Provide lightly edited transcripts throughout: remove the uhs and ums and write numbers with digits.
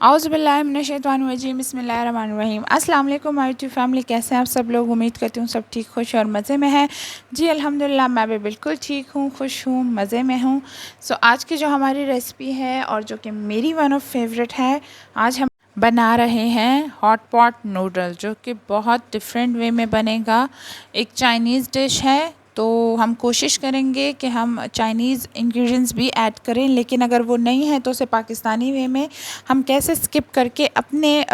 औज़ुबिल्लाहि बिस्मिल्लाहिर्रहमानिर्रहीम। अस्सलाम वालेकुम माय यूट्यूब फैमिली, कैसे हैं आप सब लोग। उम्मीद करती हूँ सब ठीक, खुश और मज़े में हैं। जी अल्हम्दुलिल्लाह, मैं भी बिल्कुल ठीक हूँ, खुश हूँ, मज़े में हूँ। आज की जो हमारी रेसिपी है और जो कि मेरी वन ऑफ फेवरेट है, आज हम बना रहे हैं हॉट पॉट नूडल, जो कि बहुत डिफरेंट वे में बनेगा। एक चाइनीज़ डिश है, तो हम कोशिश करेंगे कि हम चाइनीज़ इंग्रेडिएंट्स भी ऐड करें, लेकिन अगर वो नहीं है तो उसे पाकिस्तानी वे में हम कैसे स्किप करके अपने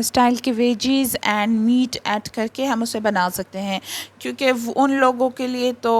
स्टाइल के वेजीज़ एंड मीट ऐड करके हम उसे बना सकते हैं, क्योंकि उन लोगों के लिए तो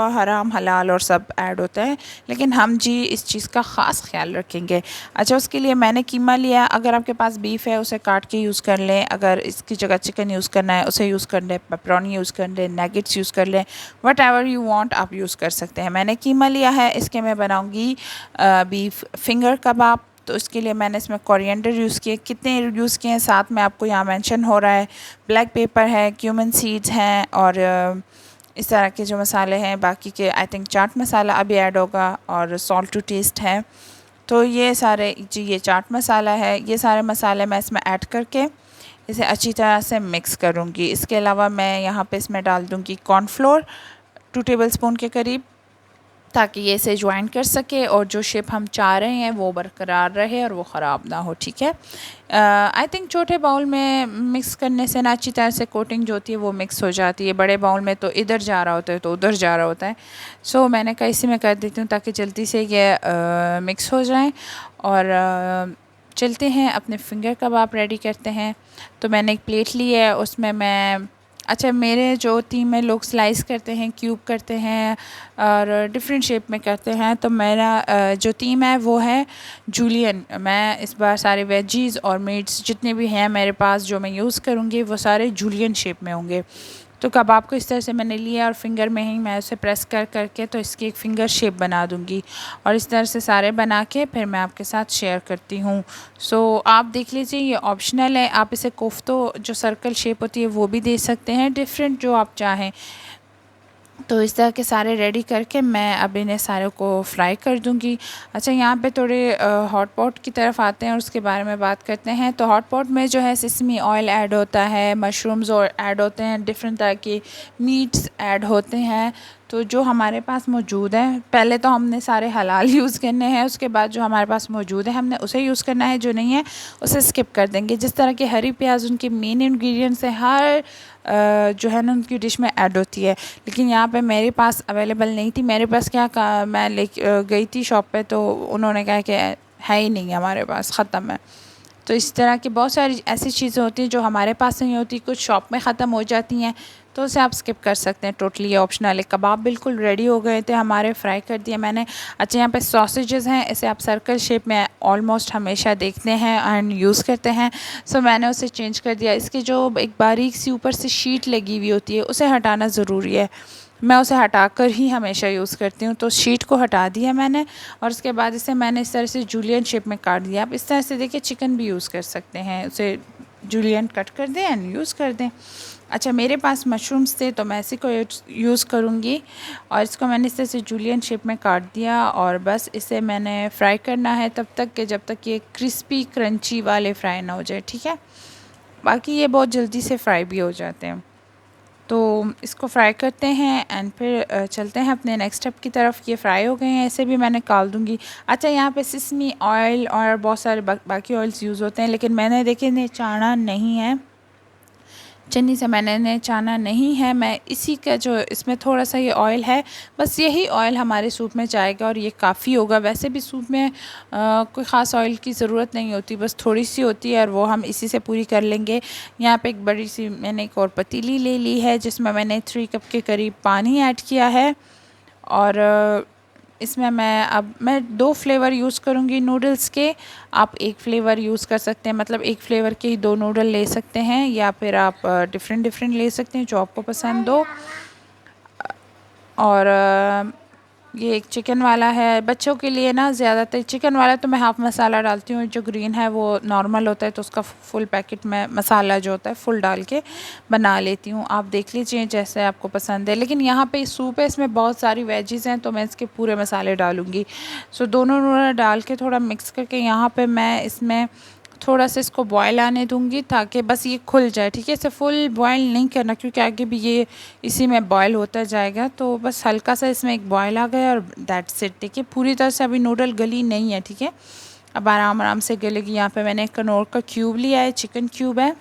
हराम हलाल और सब ऐड होता है, लेकिन हम जी इस चीज़ का ख़ास ख्याल रखेंगे। अच्छा, उसके लिए मैंने कीमा लिया। अगर आपके पास बीफ है उसे काट के यूज़ कर लें, अगर इसकी जगह चिकन यूज़ करना है उसे यूज़ कर लें, पेपरोनी यूज़ कर लें, नगेट्स यूज़ कर लें, वट एवर यू वांट आप यूज़ कर सकते हैं। मैंने कीमा लिया है, इसके मैं बनाऊंगी बीफ फिंगर कबाब। तो इसके लिए मैंने इसमें कोरिएंडर यूज़ किए। कितने यूज़ किए हैं साथ में आपको यहाँ मेंशन हो रहा है। ब्लैक पेपर है, क्यूमन सीड्स हैं, और इस तरह के जो मसाले हैं, बाकी के आई थिंक चाट मसाला अभी ऐड होगा, और सॉल्ट टू टेस्ट है। तो ये सारे जी, ये चाट मसाला है, ये सारे मसाले मैं इसमें ऐड करके इसे अच्छी तरह से मिक्स करूँगी। इसके अलावा मैं यहाँ पे इसमें डाल दूँगी कॉर्नफ्लोर 2 टेबलस्पून के करीब, ताकि ये इसे ज्वाइन कर सके और जो शेप हम चाह रहे हैं वो बरकरार रहे और वो ख़राब ना हो। ठीक है, आई थिंक छोटे बाउल में मिक्स करने से ना अच्छी तरह से कोटिंग जो होती है वो मिक्स हो जाती है। बड़े बाउल में तो इधर जा रहा होता है तो उधर जा रहा होता है। मैंने कहा इसी में कर देती हूँ ताकि जल्दी से ये मिक्स हो जाए। और चलते हैं अपने फिंगर कबाब रेडी करते हैं। तो मैंने एक प्लेट ली है, उसमें मैं मेरे जो टीम में लोग स्लाइस करते हैं, क्यूब करते हैं और डिफरेंट शेप में करते हैं, तो मेरा जो टीम है वो है जूलियन। मैं इस बार सारे वेजीज़ और मीट्स जितने भी हैं मेरे पास जो मैं यूज़ करूँगी वो सारे जूलियन शेप में होंगे। तो कबाब को इस तरह से मैंने लिया और फिंगर में ही मैं उसे प्रेस कर करके तो इसकी एक फ़िंगर शेप बना दूँगी, और इस तरह से सारे बना के फिर मैं आपके साथ शेयर करती हूँ। आप देख लीजिए, ये ऑप्शनल है। आप इसे कोफ्तों जो सर्कल शेप होती है वो भी दे सकते हैं, डिफरेंट जो आप चाहें। तो इस तरह के सारे रेडी करके मैं अब इन्हें सारों को फ्राई कर दूंगी। अच्छा, यहाँ पे थोड़े हॉट पॉट की तरफ आते हैं और उसके बारे में बात करते हैं। तो हॉट पॉट में जो है सिसमी ऑयल ऐड होता है, मशरूम्स और ऐड होते हैं, डिफरेंट तरह के मीट्स ऐड होते हैं। तो जो हमारे पास मौजूद है, पहले तो हमने सारे हलाल यूज़ करने हैं, उसके बाद जो हमारे पास मौजूद है हमने उसे यूज़ करना है, जो नहीं है उसे स्किप कर देंगे। जिस तरह के हरी प्याज उनके मेन इंग्रेडिएंट्स है, हर जो है ना उनकी डिश में ऐड होती है, लेकिन यहाँ पे मेरे पास अवेलेबल नहीं थी। मेरे पास मैं ले गई थी शॉप पे, तो उन्होंने कहा कि है ही नहीं, हमारे पास ख़त्म है। तो इस तरह की बहुत सारी ऐसी चीज़ें होती हैं जो हमारे पास नहीं होती, कुछ शॉप में ख़त्म हो जाती हैं, तो उसे आप स्किप कर सकते हैं, टोटली ऑप्शनल है। कबाब बिल्कुल रेडी हो गए थे हमारे, फ्राई कर दिए मैंने। अच्छा, यहाँ पे सॉसेजेस हैं, इसे आप सर्कल शेप में ऑलमोस्ट हमेशा देखते हैं एंड यूज़ करते हैं। मैंने उसे चेंज कर दिया। इसकी जो एक बारीक सी ऊपर से शीट लगी हुई होती है उसे हटाना ज़रूरी है, मैं उसे हटाकर ही हमेशा यूज़ करती हूँ। तो शीट को हटा दिया मैंने, और उसके बाद इसे मैंने इस तरह से जूलियन शेप में काट दिया। आप इस तरह से देखिए चिकन भी यूज़ कर सकते हैं, उसे जूलियन कट कर दें एंड यूज़ कर दें। अच्छा, मेरे पास मशरूम्स थे तो मैं इसी को यूज़ करूँगी, और इसको मैंने इस तरह से जूलियन शेप में काट दिया, और बस इसे मैंने फ्राई करना है तब तक कि जब तक ये क्रिस्पी क्रंची वाले फ्राई ना हो जाए। ठीक है, बाकी ये बहुत जल्दी से फ्राई भी हो जाते हैं। तो इसको फ्राई करते हैं एंड फिर चलते हैं अपने नेक्स्ट स्टेप की तरफ। ये फ्राई हो गए हैं, ऐसे भी मैं निकाल दूँगी। अच्छा, यहाँ पे सिसमी ऑयल और बहुत सारे बाकी ऑयल्स यूज़ होते हैं, लेकिन मैंने देखिए ने चाना नहीं है, चन्नी से मैंने छाना नहीं है। मैं इसी का जो इसमें थोड़ा सा ये ऑयल है, बस यही ऑयल हमारे सूप में जाएगा और ये काफ़ी होगा। वैसे भी सूप में कोई ख़ास ऑयल की ज़रूरत नहीं होती, बस थोड़ी सी होती है और वो हम इसी से पूरी कर लेंगे। यहाँ पे एक बड़ी सी मैंने एक और पतीली ले ली है, जिसमें मैंने 3 कप के करीब पानी ऐड किया है, और इसमें मैं 2 फ्लेवर यूज़ करूँगी नूडल्स के। आप एक फ्लेवर यूज़ कर सकते हैं, मतलब एक फ्लेवर के ही 2 नूडल ले सकते हैं, या फिर आप डिफरेंट ले सकते हैं जो आपको पसंद हो। और ये एक चिकन वाला है, बच्चों के लिए ना ज़्यादातर चिकन वाला तो मैं हाफ़ मसाला डालती हूँ, जो ग्रीन है वो नॉर्मल होता है, तो उसका फुल पैकेट में मसाला जो होता है फुल डाल के बना लेती हूँ। आप देख लीजिए जैसे आपको पसंद है, लेकिन यहाँ पे सूप है, इसमें बहुत सारी वेजीज़ हैं, तो मैं इसके पूरे मसाले डालूँगी। दोनों डाल के थोड़ा मिक्स करके यहाँ पर मैं इसमें थोड़ा सा इसको बॉयल आने दूंगी ताकि बस ये खुल जाए, ठीक है। इसे फुल बॉयल नहीं करना क्योंकि आगे भी ये इसी में बॉयल होता जाएगा। तो बस हल्का सा इसमें एक बॉयल आ गया और दैट्स इट, ठीक है। पूरी तरह से अभी नूडल गली नहीं है, ठीक है, अब आराम आराम से गलेगी। यहाँ पे मैंने कनौर का क्यूब लिया है, चिकन क्यूब है।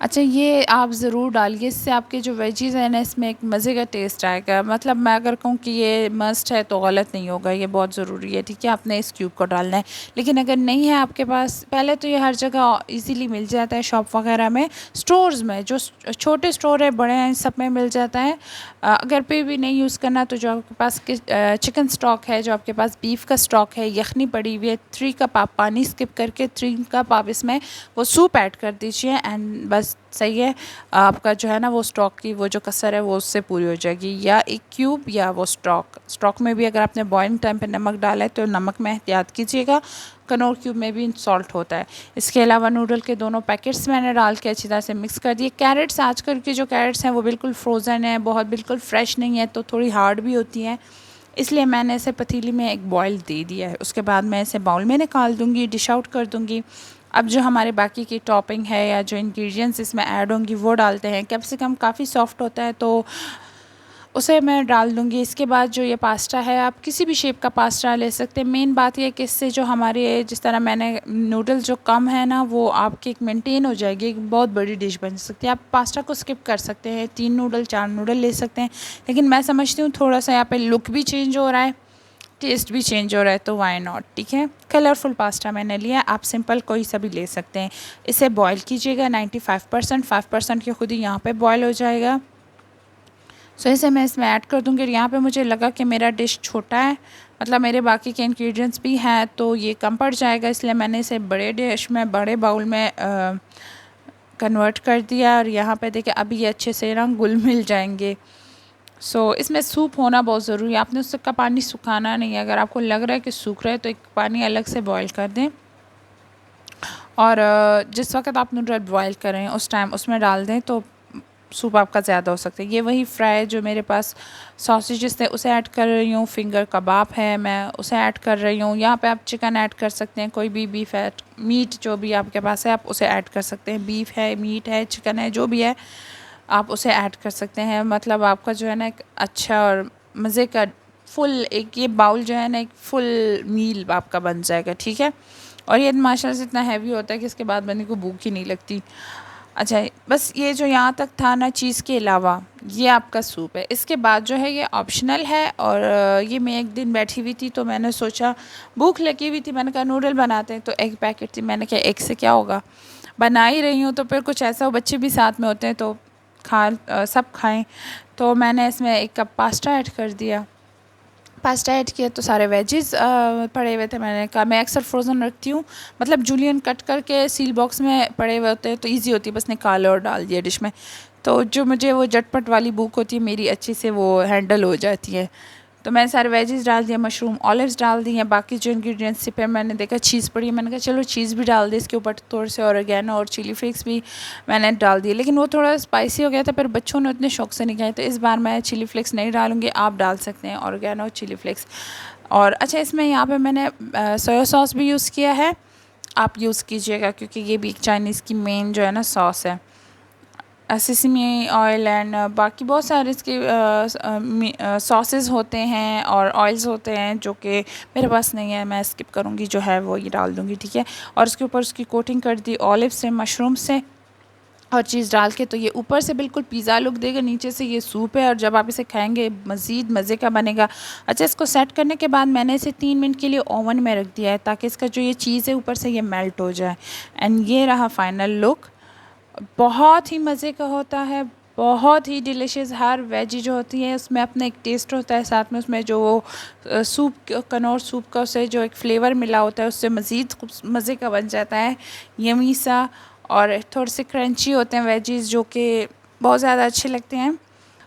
अच्छा, ये आप ज़रूर डालिए, इससे आपके जो वेजीज़ हैं ना इसमें एक मज़े का टेस्ट आएगा। मतलब मैं अगर कहूँ कि ये मस्ट है तो गलत नहीं होगा, ये बहुत ज़रूरी है, ठीक है। आपने इस क्यूब को डालना है, लेकिन अगर नहीं है आपके पास, पहले तो ये हर जगह इजीली मिल जाता है, शॉप वगैरह में, स्टोर्स में, जो छोटे स्टोर है बड़े हैं सब में मिल जाता है। अगर पे भी नहीं यूज़ करना तो जो आपके पास चिकन स्टॉक है, जो आपके पास बीफ का स्टॉक है, यखनी पड़ी हुई है, 3 कप आप पानी स्किप करके 3 कप आप इसमें वो सूप ऐड कर दीजिए एंड बस सही है। आपका जो है ना वो स्टॉक की वो जो कसर है वो उससे पूरी हो जाएगी। या एक क्यूब या वो स्टॉक में भी अगर आपने बॉइलिंग टाइम पे नमक डाला है तो नमक में एहतियात कीजिएगा। कनौर क्यूब में भी सॉल्ट होता है। इसके अलावा नूडल के दोनों पैकेट्स मैंने डाल के अच्छी तरह से मिक्स कर दिए। कैरेट्स आजकल के जो कैरेट्स हैं वो बिल्कुल फ्रोज़न है, बहुत बिल्कुल फ्रेश नहीं है, तो थोड़ी हार्ड भी होती हैं, इसलिए मैंने इसे पतीली में एक बॉयल दे दिया है। उसके बाद मैं इसे बाउल में निकाल दूँगी, डिश आउट कर दूँगी। अब जो हमारे बाकी की टॉपिंग है या जो इंग्रेडिएंट्स इसमें ऐड होंगी वो डालते हैं। कैप्सिकम काफ़ी सॉफ्ट होता है तो उसे मैं डाल दूँगी। इसके बाद जो ये पास्ता है, आप किसी भी शेप का पास्ता ले सकते हैं। मेन बात ये है कि इससे जो हमारे, जिस तरह मैंने नूडल्स जो कम है ना वो आपकी एक मेंटेन हो जाएगी, एक बहुत बड़ी डिश बन सकती है। आप पास्ता को स्किप कर सकते हैं, 3 नूडल 4 नूडल ले सकते हैं, लेकिन मैं समझती हूँ थोड़ा सा यहाँ पे लुक भी चेंज हो रहा है, टेस्ट भी चेंज हो रहा है, तो वाई नॉट, ठीक है। कलरफुल पास्ता मैंने लिया, आप सिंपल कोई सा भी ले सकते हैं। इसे बॉईल कीजिएगा 95%, 5% के खुद ही यहाँ पे बॉईल हो जाएगा। सो इसे मैं इसमें ऐड कर दूँगी। यहाँ पे मुझे लगा कि मेरा डिश छोटा है, मतलब मेरे बाकी के इंग्रेडिएंट्स भी हैं तो ये कम पड़ जाएगा, इसलिए मैंने इसे बड़े डिश में, बड़े बाउल में कन्वर्ट कर दिया। और यहाँ पे देखिए अभी ये अच्छे से ना घुल मिल जाएंगे। सो इसमें सूप होना बहुत ज़रूरी है। आपने उसका पानी सुखाना नहीं है, अगर आपको लग रहा है कि सूख रहा है तो एक पानी अलग से बॉईल कर दें और जिस वक्त आप नूडल बॉईल कर रहे हैं उस टाइम उसमें डाल दें तो सूप आपका ज़्यादा हो सकता है। ये वही फ्राई जो मेरे पास सॉसेजेस थे उसे ऐड कर रही हूँ, फिंगर कबाब है मैं उसे ऐड कर रही हूँ। यहाँ पे आप चिकन ऐड कर सकते हैं, कोई भी बीफ ऐड, मीट जो भी आपके पास है आप उसे ऐड कर सकते हैं। बीफ है, मीट है, चिकन है, जो भी है आप उसे ऐड कर सकते हैं। मतलब आपका जो है ना एक अच्छा और मज़े का फुल एक ये बाउल जो है ना एक फुल मील आपका बन जाएगा, ठीक है। और ये माशाल्लाह से इतना हैवी होता है कि इसके बाद बंदे को भूख ही नहीं लगती। अच्छा, बस ये जो यहाँ तक था ना चीज़ के अलावा ये आपका सूप है। इसके बाद जो है ये ऑप्शनल है और ये मैं एक दिन बैठी हुई थी तो मैंने सोचा, भूख लगी हुई थी, मैंने कहा नूडल बनाते हैं, तो एग पैकेट थी, मैंने कहा एग से क्या होगा, बना ही रही हूँ तो फिर कुछ ऐसा हो, बच्चे भी साथ में होते हैं तो सब खाएं। तो मैंने इसमें 1 कप पास्ता ऐड कर दिया। पास्ता ऐड किया तो सारे वेजेस पड़े हुए थे, मैंने कहा मैं अक्सर फ्रोज़न रखती हूँ, मतलब जूलियन कट करके सील बॉक्स में पड़े हुए होते हैं तो इजी होती है, बस निकालो और डाल दिया डिश में। तो जो मुझे वो झटपट वाली भूख होती है मेरी अच्छे से वो हैंडल हो जाती है। तो मैंने सारे वेजेस डाल दिया, मशरूम ऑलिव्स डाल दी हैं, बाकी जो इंग्रेडिएंट्स थे। फिर मैंने देखा चीज़ पड़ी है, मैंने कहा चलो चीज़ भी डाल दी, इसके ऊपर थोड़े से ऑरिगेनो और चिली फ्लेक्स भी मैंने डाल दिए, लेकिन वो थोड़ा स्पाइसी हो गया था, फिर बच्चों ने उतने शौक से नहीं खाए तो इस बार मैं चिली फ्लेक्स नहीं डालूँगी, आप डाल सकते हैं ऑरिगेनो और चिली फ्लेक्स। और अच्छा, इसमें यहाँ पर मैंने सोया सॉस भी यूज़ किया है, आप यूज़ कीजिएगा क्योंकि ये भी एक चाइनीज़ की मेन जो है ना सॉस है। सेसमी ऑयल एंड बाकी बहुत सारे इसके सॉसेस होते हैं और ऑयल्स होते हैं जो कि मेरे पास नहीं है, मैं स्किप करूँगी, जो है वो ये डाल दूँगी, ठीक है। और उसके ऊपर उसकी कोटिंग कर दी ऑलिव से, मशरूम से और चीज़ डाल के, तो ये ऊपर से बिल्कुल पिज़्ज़ा लुक देगा, नीचे से ये सूप है और जब आप इसे खाएंगे मज़ीद मज़े का बनेगा। अच्छा, इसको सेट करने के बाद मैंने इसे 3 मिनट के लिए ओवन में रख दिया है ताकि इसका जो ये चीज़ है ऊपर से ये मेल्ट हो जाए। एंड ये रहा फाइनल लुक, बहुत ही मज़े का होता है, बहुत ही डिलीशियस। हर वेजी जो होती है उसमें अपना एक टेस्ट होता है, साथ में उसमें जो वो सूप, कनौर सूप का उसे जो एक फ्लेवर मिला होता है उससे मज़ीद मज़े का बन जाता है, यमी सा। और थोड़े से क्रंची होते हैं वेजीज़ जो कि बहुत ज़्यादा अच्छे लगते हैं।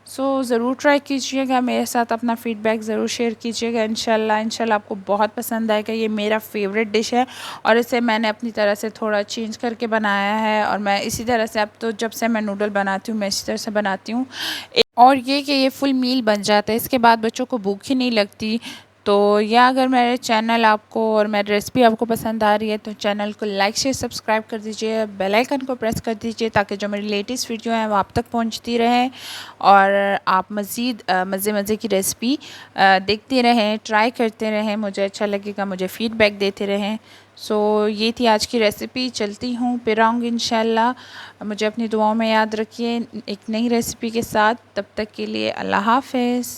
सो ज़रूर ट्राई कीजिएगा, मेरे साथ अपना फ़ीडबैक ज़रूर शेयर कीजिएगा। इंशाल्लाह आपको बहुत पसंद आएगा। ये मेरा फेवरेट डिश है और इसे मैंने अपनी तरह से थोड़ा चेंज करके बनाया है और मैं इसी तरह से, अब तो जब से मैं नूडल बनाती हूँ मैं इसी तरह से बनाती हूँ। और ये कि ये फुल मील बन जाता है, इसके बाद बच्चों को भूख ही नहीं लगती। तो या अगर मेरे चैनल आपको और मेरी रेसिपी आपको पसंद आ रही है तो चैनल को लाइक शेयर सब्सक्राइब कर दीजिए, बेल आइकन को प्रेस कर दीजिए ताकि जो मेरी लेटेस्ट वीडियो है वो आप तक पहुंचती रहे और आप मज़ीद मज़े मज़े की रेसिपी देखते रहें, ट्राई करते रहें। मुझे अच्छा लगेगा, मुझे फ़ीडबैक देते रहें। सो ये थी आज की रेसिपी। चलती हूँ, फिर आऊँगी इंशाल्लाह। मुझे अपनी दुआओं में याद रखिए एक नई रेसिपी के साथ। तब तक के लिए अल्लाह हाफ़िज़।